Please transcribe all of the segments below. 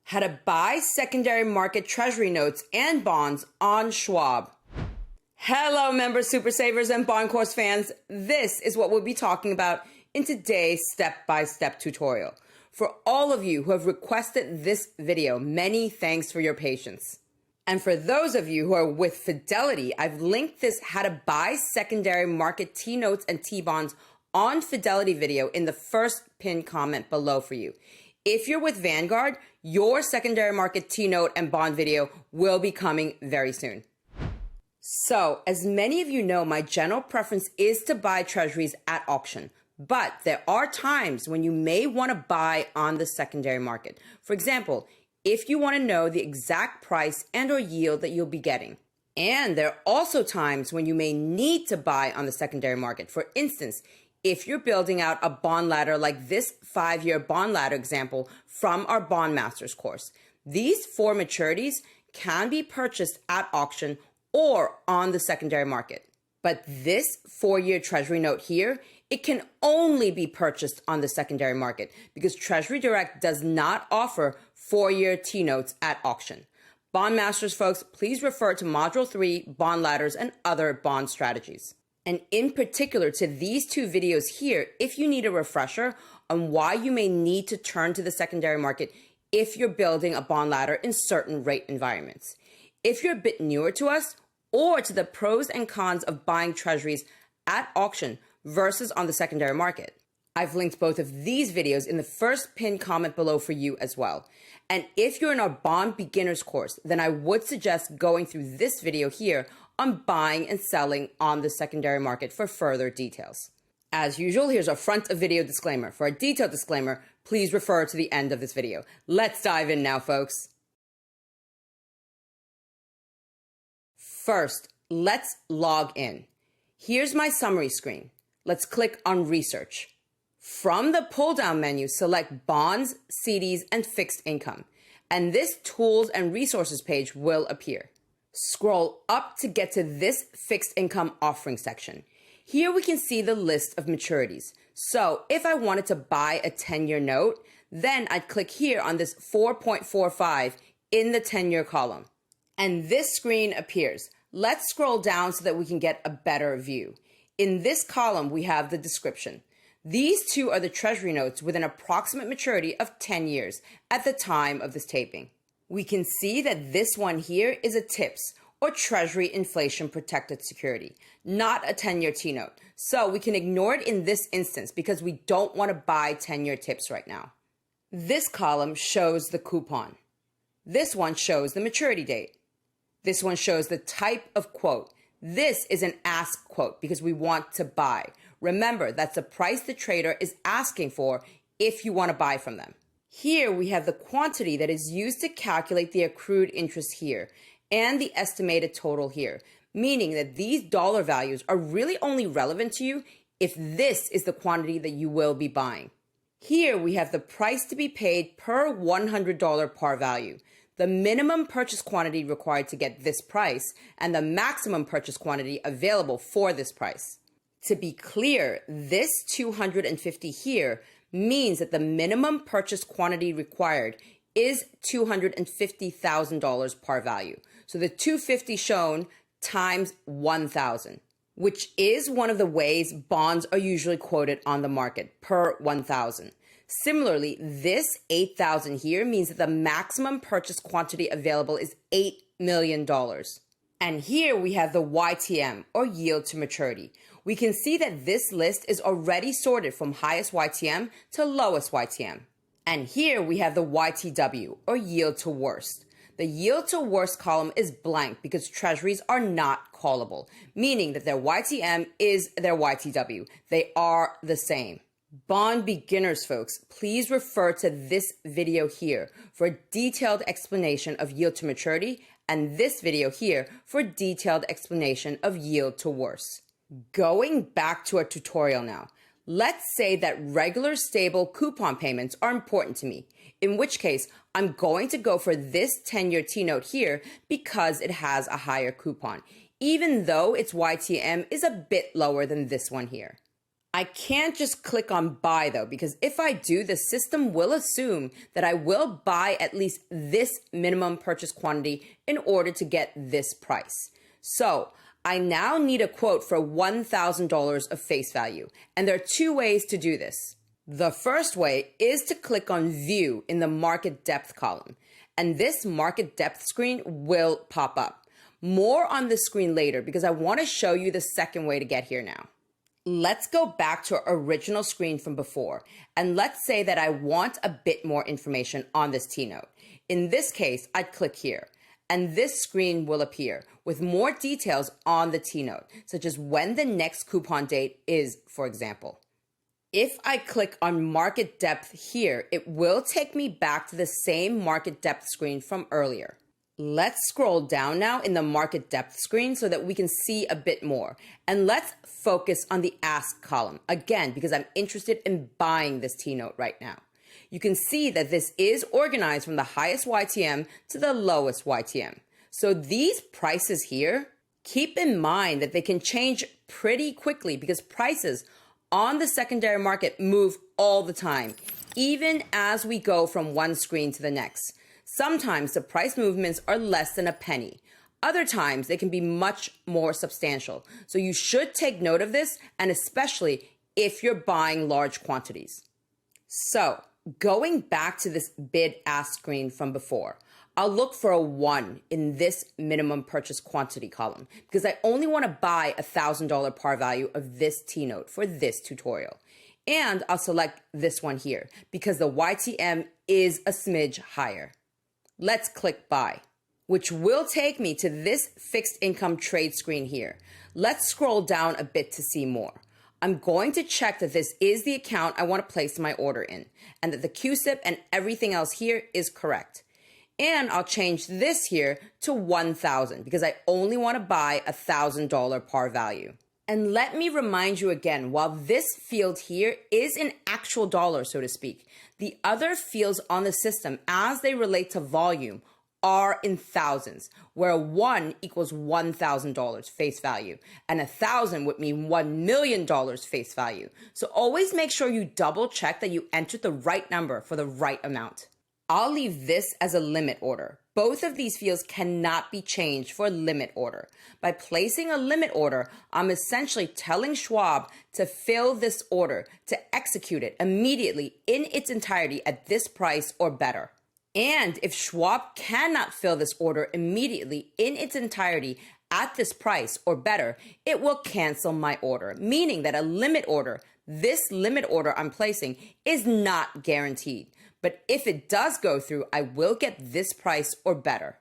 How to buy secondary market treasury notes and bonds on Schwab. Hello, members, super savers, and bond course fans. This is what we'll be talking about in today's step-by-step tutorial. For all of you who have requested this video, many thanks for your patience. And for those of you who are with Fidelity, I've linked this how to buy secondary market T-notes and T-bonds on Fidelity video in the first pinned comment below for you. If you're with Vanguard, your secondary market T-note and bond video will be coming very soon. So, as many of you know, my general preference is to buy treasuries at auction, but there are times when you may want to buy on the secondary market. For example, if you want to know the exact price and or yield that you'll be getting. And there are also times when you may need to buy on the secondary market. For instance, if you're building out a bond ladder like this 5-year bond ladder example from our Bond Masters course, these 4 maturities can be purchased at auction or on the secondary market. But this 4-year treasury note here, it can only be purchased on the secondary market because Treasury Direct does not offer 4-year T-notes at auction. Bond Masters folks, please refer to Module 3, Bond Ladders, and other bond strategies. And in particular to these 2 videos here, if you need a refresher on why you may need to turn to the secondary market if you're building a bond ladder in certain rate environments. If you're a bit newer to us, or to the pros and cons of buying treasuries at auction versus on the secondary market, I've linked both of these videos in the first pinned comment below for you as well. And if you're in our Bond Beginners course, then I would suggest going through this video here on buying and selling on the secondary market for further details. As usual, here's our front of video disclaimer. For a detailed disclaimer, please refer to the end of this video. Let's dive in now, folks. First, let's log in. Here's my summary screen. Let's click on Research. From the pull-down menu, select Bonds, CDs, and Fixed Income. And this Tools and Resources page will appear. Scroll up to get to this Fixed Income Offering section. Here we can see the list of maturities. So if I wanted to buy a 10-year note, then I'd click here on this 4.45 in the 10-year column. And this screen appears. Let's scroll down so that we can get a better view. In this column, we have the description. These 2 are the treasury notes with an approximate maturity of 10 years at the time of this taping. We can see that this one here is a TIPS, or Treasury Inflation Protected Security, not a 10-year T-note. So we can ignore it in this instance because we don't want to buy 10-year TIPS right now. This column shows the coupon. This one shows the maturity date. This one shows the type of quote. This is an ask quote because we want to buy. Remember, that's the price the trader is asking for if you want to buy from them. Here we have the quantity that is used to calculate the accrued interest here and the estimated total here, meaning that these dollar values are really only relevant to you if this is the quantity that you will be buying. Here we have the price to be paid per $100 par value, the minimum purchase quantity required to get this price, and the maximum purchase quantity available for this price. To be clear, this 250 here means that the minimum purchase quantity required is $250,000 par value. So the 250 shown times 1,000, which is one of the ways bonds are usually quoted on the market, per 1,000. Similarly, this 8,000 here means that the maximum purchase quantity available is $8 million. And here we have the YTM, or yield to maturity. We can see that this list is already sorted from highest YTM to lowest YTM. And here we have the YTW, or yield to worst. The yield to worst column is blank because treasuries are not callable, meaning that their YTM is their YTW. They are the same. Bond beginners, folks, please refer to this video here for a detailed explanation of yield to maturity and this video here for a detailed explanation of yield to worst. Going back to our tutorial now, let's say that regular stable coupon payments are important to me, in which case I'm going to go for this 10-year T-note here because it has a higher coupon, even though its YTM is a bit lower than this one here. I can't just click on buy though, because if I do, the system will assume that I will buy at least this minimum purchase quantity in order to get this price. So I now need a quote for $1,000 of face value, and there are two ways to do this. The first way is to click on view in the market depth column, and this market depth screen will pop up. More on this screen later because I want to show you the second way to get here now. Let's go back to our original screen from before, and let's say that I want a bit more information on this T-note. In this case, I'd click here, and this screen will appear with more details on the T-note, such as when the next coupon date is, for example. If I click on market depth here, it will take me back to the same market depth screen from earlier. Let's scroll down now in the market depth screen so that we can see a bit more. And let's focus on the ask column, again, because I'm interested in buying this T-note right now. You can see that this is organized from the highest YTM to the lowest YTM. So these prices here, keep in mind that they can change pretty quickly because prices on the secondary market move all the time, even as we go from one screen to the next. Sometimes the price movements are less than a penny. Other times they can be much more substantial. So you should take note of this, and especially if you're buying large quantities. So going back to this bid ask screen from before, I'll look for a 1 in this minimum purchase quantity column because I only want to buy $1,000 par value of this T-note for this tutorial. And I'll select this one here because the YTM is a smidge higher. Let's click buy, which will take me to this fixed income trade screen here. Let's scroll down a bit to see more. I'm going to check that this is the account I want to place my order in and that the QSIP and everything else here is correct. And I'll change this here to 1,000 because I only want to buy $1,000 par value. And let me remind you again, while this field here is in actual dollars, so to speak, the other fields on the system as they relate to volume are in thousands, where a 1 equals $1,000 face value, and 1,000 would mean $1 million face value. So always make sure you double check that you entered the right number for the right amount. I'll leave this as a limit order. Both of these fields cannot be changed for a limit order. By placing a limit order, I'm essentially telling Schwab to fill this order, to execute it immediately in its entirety at this price or better. And if Schwab cannot fill this order immediately in its entirety at this price or better, it will cancel my order, meaning that a limit order, this limit order I'm placing, is not guaranteed. But if it does go through, I will get this price or better.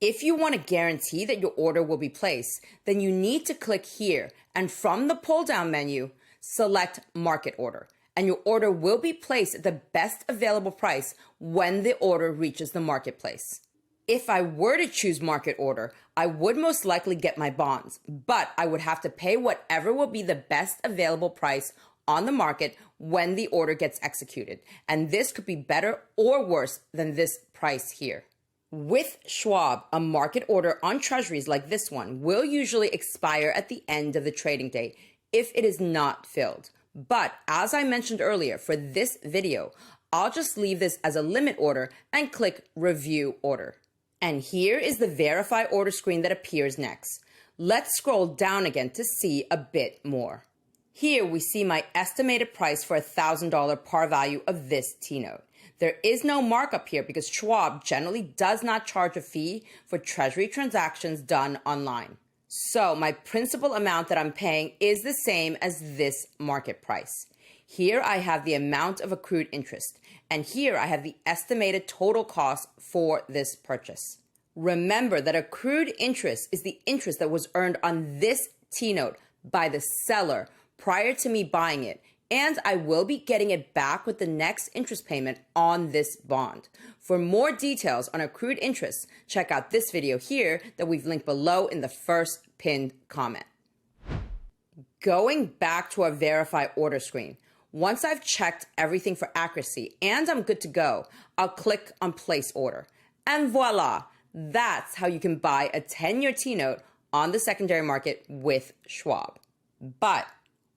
If you want to guarantee that your order will be placed, then you need to click here and from the pull-down menu, select Market Order, and your order will be placed at the best available price when the order reaches the marketplace. If I were to choose Market Order, I would most likely get my bonds, but I would have to pay whatever will be the best available price on the market when the order gets executed. And this could be better or worse than this price here. With Schwab, a market order on Treasuries like this one will usually expire at the end of the trading day if it is not filled. But as I mentioned earlier, for this video, I'll just leave this as a limit order and click Review Order. And here is the Verify Order screen that appears next. Let's scroll down again to see a bit more. Here we see my estimated price for $1,000 par value of this T-note. There is no markup here because Schwab generally does not charge a fee for Treasury transactions done online. So my principal amount that I'm paying is the same as this market price. Here I have the amount of accrued interest, and here I have the estimated total cost for this purchase. Remember that accrued interest is the interest that was earned on this T-note by the seller prior to me buying it, and I will be getting it back with the next interest payment on this bond. For more details on accrued interest, check out this video here that we've linked below in the first pinned comment. Going back to our Verify Order screen, once I've checked everything for accuracy and I'm good to go, I'll click on Place Order. And voila, that's how you can buy a 10-year T-note on the secondary market with Schwab. But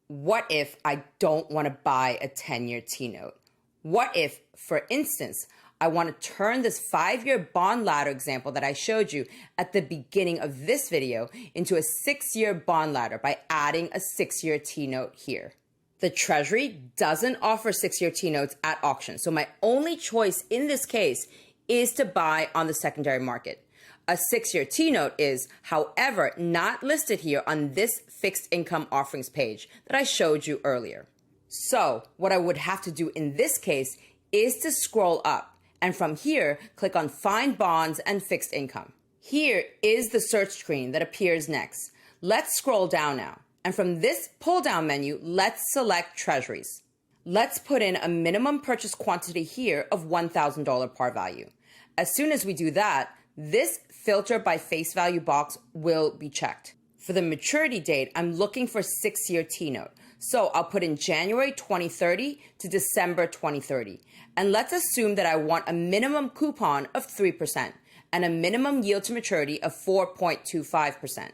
What if I don't want to buy a 10-year T-note? What if, for instance, I want to turn this 5-year bond ladder example that I showed you at the beginning of this video into a 6-year bond ladder by adding a 6-year T-note here? The Treasury doesn't offer 6-year T-notes at auction, so my only choice in this case is to buy on the secondary market. A 6-year T-note is, however, not listed here on this fixed income offerings page that I showed you earlier. So what I would have to do in this case is to scroll up, and from here, click on Find Bonds and Fixed Income. Here is the search screen that appears next. Let's scroll down now, and from this pull-down menu, let's select Treasuries. Let's put in a minimum purchase quantity here of $1,000 par value. As soon as we do that, this filter by face value box will be checked. For the maturity date, I'm looking for 6-year T-note. So I'll put in January 2030 to December 2030. And let's assume that I want a minimum coupon of 3% and a minimum yield to maturity of 4.25%.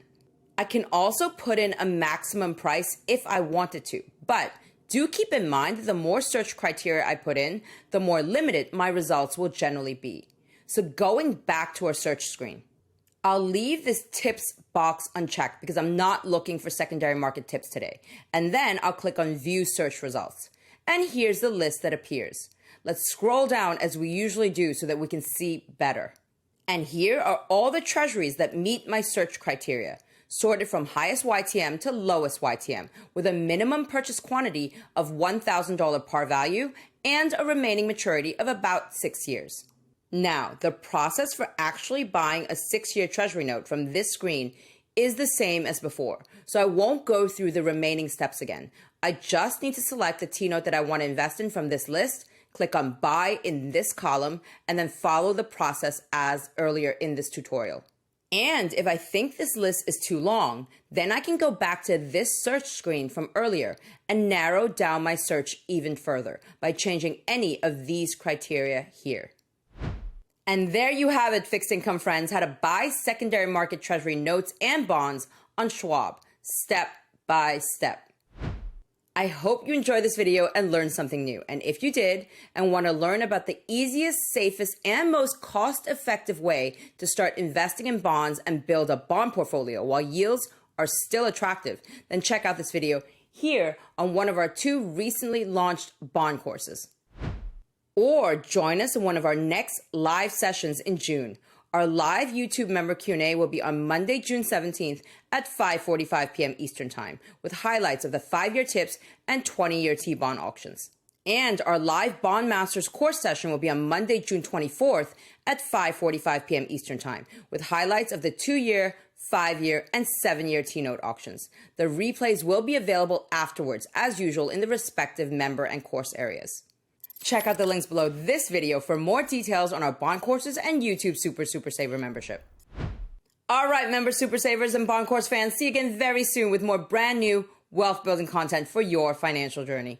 I can also put in a maximum price if I wanted to, but do keep in mind that the more search criteria I put in, the more limited my results will generally be. So going back to our search screen, I'll leave this tips box unchecked because I'm not looking for secondary market tips today. And then I'll click on View Search Results. And here's the list that appears. Let's scroll down as we usually do so that we can see better. And here are all the treasuries that meet my search criteria, sorted from highest YTM to lowest YTM, with a minimum purchase quantity of $1,000 par value and a remaining maturity of about 6 years. Now, the process for actually buying a 6-year Treasury note from this screen is the same as before, so I won't go through the remaining steps again. I just need to select the T-note that I want to invest in from this list, click on Buy in this column, and then follow the process as earlier in this tutorial. And if I think this list is too long, then I can go back to this search screen from earlier and narrow down my search even further by changing any of these criteria here. And there you have it, fixed income friends, how to buy secondary market Treasury notes and bonds on Schwab, step by step. I hope you enjoyed this video and learned something new. And if you did and want to learn about the easiest, safest, and most cost-effective way to start investing in bonds and build a bond portfolio while yields are still attractive, then check out this video here on one of our 2 recently launched bond courses. Or join us in one of our next live sessions in June. Our live YouTube member Q&A will be on Monday, June 17th at 5:45 p.m. Eastern Time, with highlights of the 5-year tips and 20-year T-bond auctions. And our live Bond Masters course session will be on Monday, June 24th at 5:45 p.m. Eastern Time, with highlights of the 2-year, 5-year, and 7-year T-note auctions. The replays will be available afterwards, as usual, in the respective member and course areas. Check out the links below this video for more details on our bond courses and YouTube Super Saver membership. All right, member Super Savers and bond course fans, see you again very soon with more brand new wealth building content for your financial journey.